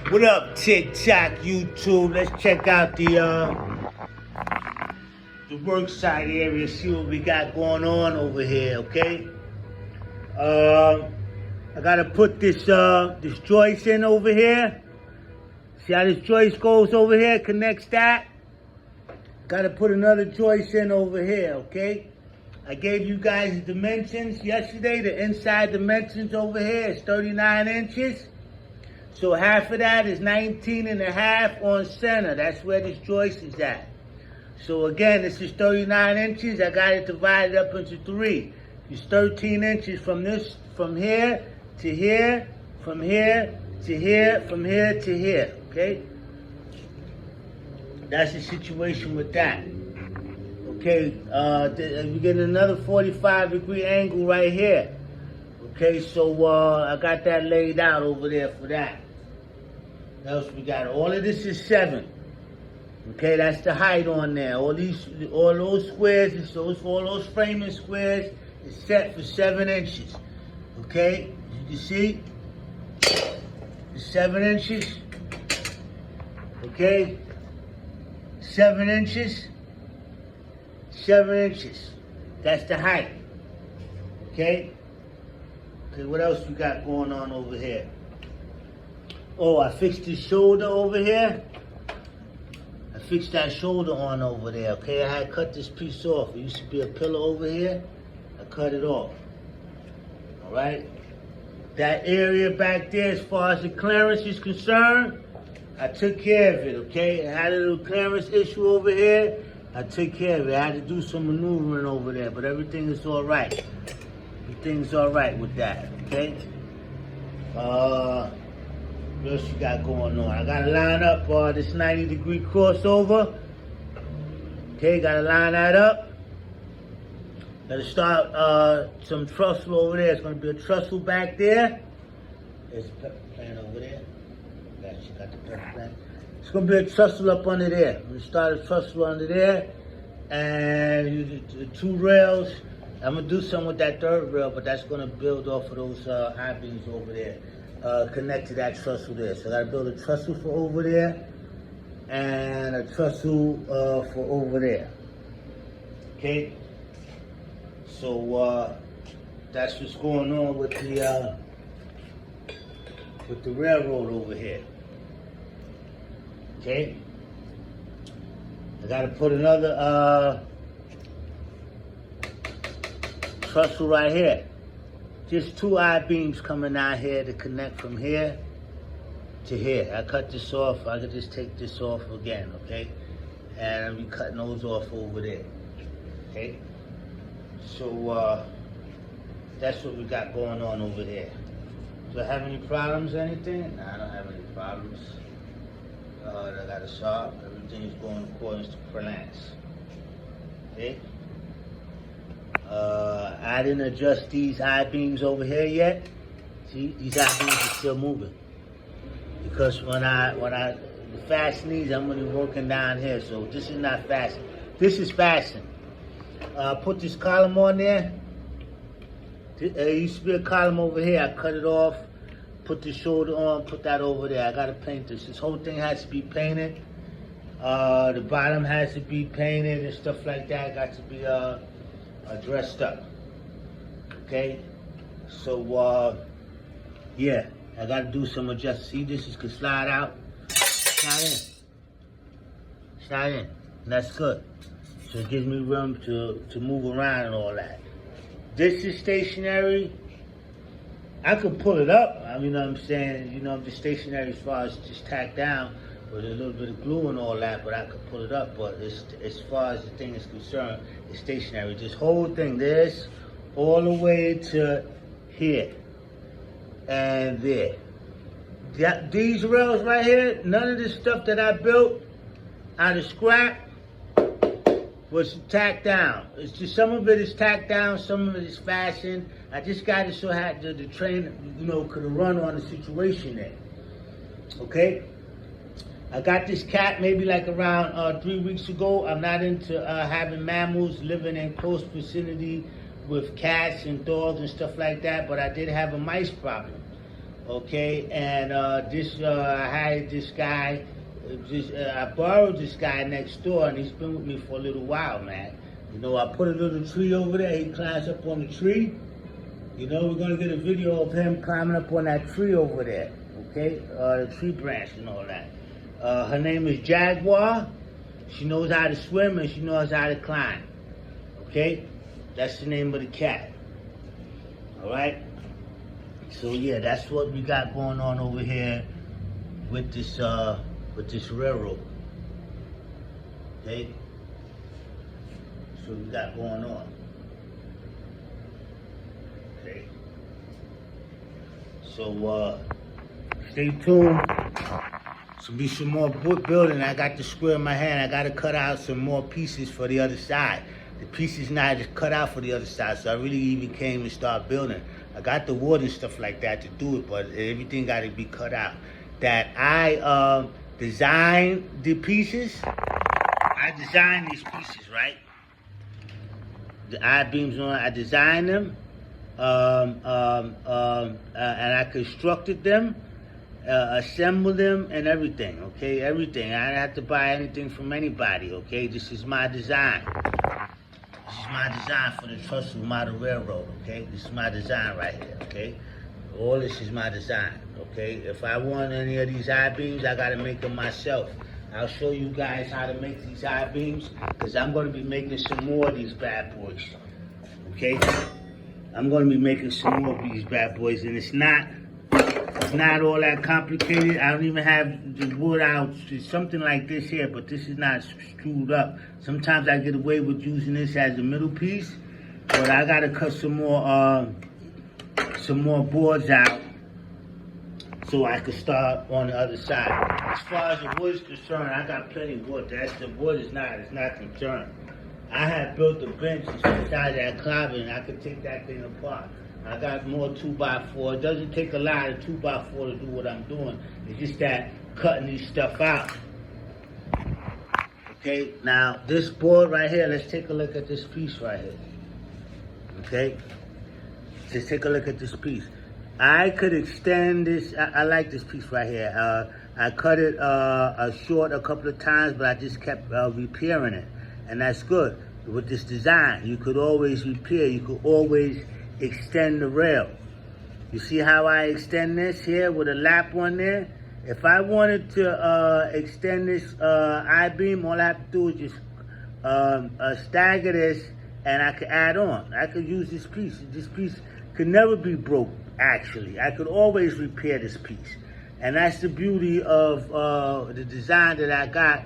What up, TikTok, YouTube? Let's check out the work site area, see what we got going on over here, okay? I gotta put this joist in over here. See how this joist goes over here, connects that? Gotta put another joist in over here, okay? I gave you guys the dimensions yesterday. The inside dimensions over here is 39 inches. So half of that is 19 and a half on center. That's where this joist is at. So again, this is 39 inches. I got it divided up into 3. It's 13 inches from here to here, from here to here, from here to here, okay? That's the situation with that. Okay, we get another 45-degree angle right here. Okay, so I got that laid out over there for that. What else we got? All of this is 7. Okay, that's the height on there. All those squares, all those framing squares is set for 7 inches. Okay, as you can see, it's 7 inches. Okay, 7 inches. 7 inches. That's the height. Okay? Okay, what else we got going on over here? Oh, I fixed the shoulder over here. I fixed that shoulder on over there, okay? I had cut this piece off. It used to be a pillar over here. I cut it off. Alright? That area back there, as far as the clearance is concerned, I took care of it, okay? I had a little clearance issue over here. I took care of it. I had to do some maneuvering over there, but everything is all right. Everything's all right with that, okay? What else you got going on? I gotta line up this 90-degree crossover. Okay, gotta line that up. Gotta start some trussel over there. It's gonna be a trussel back there. There's a pepper plant over there. Got the pepper plant. It's gonna be a trussel up under there. We start a trussel under there, and the 2 rails. I'm gonna do something with that 3rd rail, but that's gonna build off of those I-beams over there, connect to that trussel there. So I gotta build a trussel for over there, and a trussel for over there. Okay. So that's what's going on with the railroad over here. Okay, I gotta put another trussel right here. Just 2 I-beams coming out here to connect from here to here. I cut this off. I could just take this off again, okay? And I'll be cutting those off over there, okay? So that's what we got going on over there. Do I have any problems or anything? No, I don't have any problems. I got a solve. Everything is going according to plans. Okay. I didn't adjust these I-beams over here yet. See, these I-beams are still moving because when I fasten these, I'm gonna be working down here. So this is not fastened. This is fastened. Put this column on there. There used to be a column over here. I cut it off. Put the shoulder on, put that over there. I gotta paint this. This whole thing has to be painted. The bottom has to be painted and stuff like that. Got to be dressed up. Okay? So, yeah, I gotta do some adjustments. See, this could slide out. Slide in. Slide in. And that's good. So it gives me room to move around and all that. This is stationary. I could pull it up. I mean, you know what I'm saying? You know, I'm just stationary as far as just tacked down with a little bit of glue and all that, but I could pull it up. But as far as the thing is concerned, it's stationary. This whole thing, this, all the way to here and there. These rails right here, none of this stuff that I built out of scrap was tacked down. It's just some of it is tacked down, some of it is fastened. I just got it so the train, you know, could have run on the situation there. Okay? I got this cat maybe like around 3 weeks ago. I'm not into having mammals living in close vicinity with cats and dogs and stuff like that, but I did have a mice problem. Okay, and I hired this guy. I borrowed this guy next door, and he's been with me for a little while, man. You know, I put a little tree over there. He climbs up on the tree. You know, we're gonna get a video of him climbing up on that tree over there. Okay, the tree branch and all that. Her name is Jaguar. She knows how to swim and she knows how to climb. Okay, that's the name of the cat. All right. So yeah, that's what we got going on over here with this railroad. Okay. So we got going on. Okay. So stay tuned. So be some more book building. I got the square in my hand. I got to cut out some more pieces for the other side. The pieces not just cut out for the other side, so I really even came and start building. I got the wood and stuff like that to do it, but everything got to be cut out. That I designed the pieces. I designed these pieces, right? The I-beams on. I designed them, and I constructed them. Assemble them and everything, okay? Everything. I didn't have to buy anything from anybody, okay? This is my design. This is my design for the Trestle Model Railroad, okay? This is my design right here, okay? All this is my design, okay? If I want any of these I-beams, I gotta make them myself. I'll show you guys how to make these I-beams, because I'm gonna be making some more of these bad boys, okay? I'm gonna be making some more of these bad boys, and it's not all that complicated. I don't even have the wood out. It's something like this here, but this is not screwed up. Sometimes I get away with using this as a middle piece, but I gotta cut some more boards out so I can start on the other side. As far as the wood is concerned, I got plenty of wood. The wood is not concerned. I have built a bench inside that closet, and I could take that thing apart. I got more 2x4. It doesn't take a lot of 2x4 to do what I'm doing. It's just that cutting these stuff out. Okay, now this board right here, let's take a look at this piece right here. Okay, let's take a look at this piece. I could extend this. I like this piece right here. I cut it short a couple of times, but I just kept repairing it. And that's good. With this design, you could always repair. You could always extend the rail. You see how I extend this here with a lap on there? If I wanted to extend this I-beam, all I have to do is just stagger this, and I could add on. I could use this piece. This piece could never be broke, actually. I could always repair this piece. And that's the beauty of the design that I got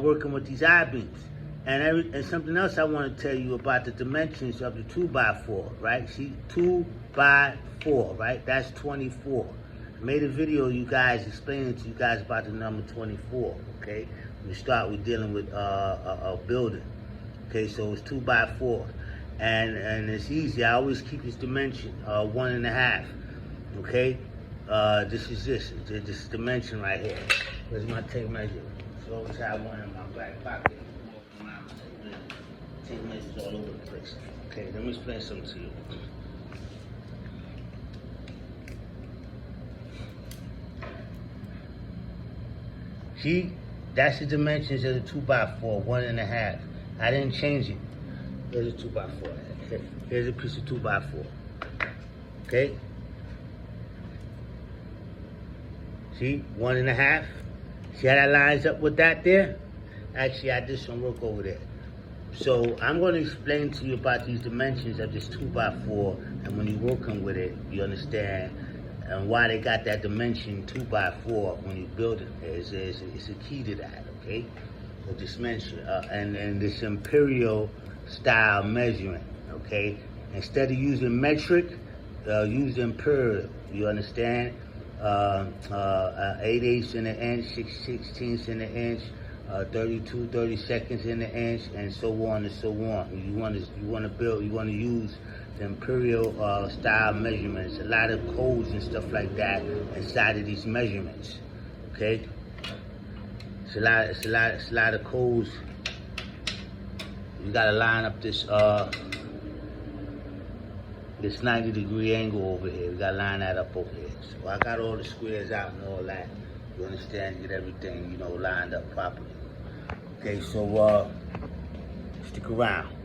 working with these I-beams. And something else I want to tell you about the dimensions of the 2x4, right? See, 2x4, right? That's 24. I made a video, you guys, explaining to you guys about the number 24, okay? We start with dealing with a building, okay? So it's 2x4. And it's easy. I always keep this dimension, 1.5, okay? This is dimension right here. Where's my tape measure? So I always have one in my back pocket. Tape measures all over the place. Okay, let me explain something to you. See, that's the dimensions of the 2x4, 1.5. I didn't change it. Here's a 2x4. Here's a piece of 2x4. Okay? See, 1.5. See how that lines up with that there? Actually, I did some work over there. So I'm going to explain to you about these dimensions of this 2x4, and when you're working with it, you understand and why they got that dimension 2x4 when you build it. It's a key to that, okay? So this dimension and this imperial style measuring, okay? Instead of using metric, use imperial. You understand? 8/8 in an inch, 6/16 in an inch. 32, 32 in the inch, and so on and so on. You want to use the imperial style measurements. A lot of codes and stuff like that inside of these measurements. Okay, it's a lot of codes. You gotta line up this 90-degree angle over here. We gotta line that up over here. So I got all the squares out and all that. You understand? Get everything, lined up properly. Okay, so stick around.